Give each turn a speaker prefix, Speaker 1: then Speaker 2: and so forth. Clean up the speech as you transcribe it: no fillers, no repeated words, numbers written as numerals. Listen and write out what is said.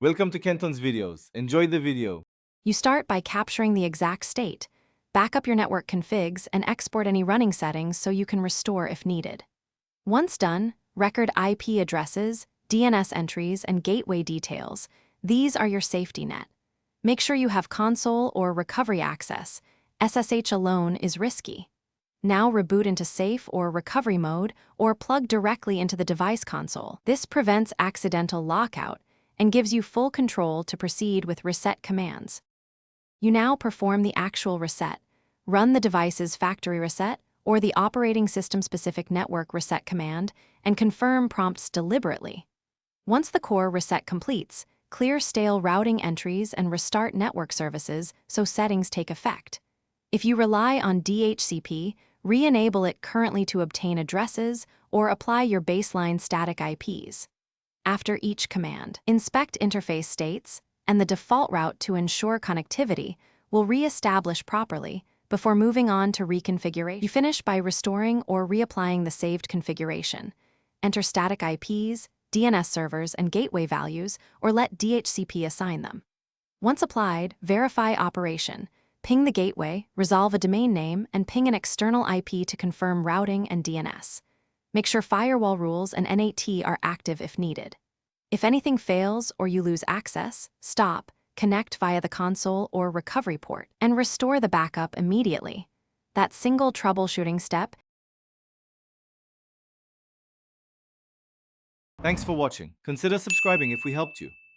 Speaker 1: Welcome to Kenton's videos. Enjoy the video.
Speaker 2: You start by capturing the exact state, back up your network configs, and export any running settings so you can restore if needed. Once done, record IP addresses, DNS entries, and gateway details. These are your safety net. Make sure you have console or recovery access. SSH alone is risky. Now reboot into safe or recovery mode or plug directly into the device console. This prevents accidental lockout and gives you full control to proceed with reset commands. You now perform the actual reset, run the device's factory reset or the operating system-specific network reset command, and confirm prompts deliberately. Once the core reset completes, clear stale routing entries and restart network services so settings take effect. If you rely on DHCP, re-enable it currently to obtain addresses or apply your baseline static IPs. After each command, inspect interface states, and the default route to ensure connectivity will re-establish properly before moving on to reconfiguration. You finish by restoring or reapplying the saved configuration. Enter static IPs, DNS servers, and gateway values, or let DHCP assign them. Once applied, verify operation. Ping the gateway, resolve a domain name, and ping an external IP to confirm routing and DNS. Make sure firewall rules and NAT are active if needed. If anything fails or you lose access, stop, connect via the console or recovery port, and restore the backup immediately. That single troubleshooting step.
Speaker 1: Thanks for watching. Consider subscribing if we helped you.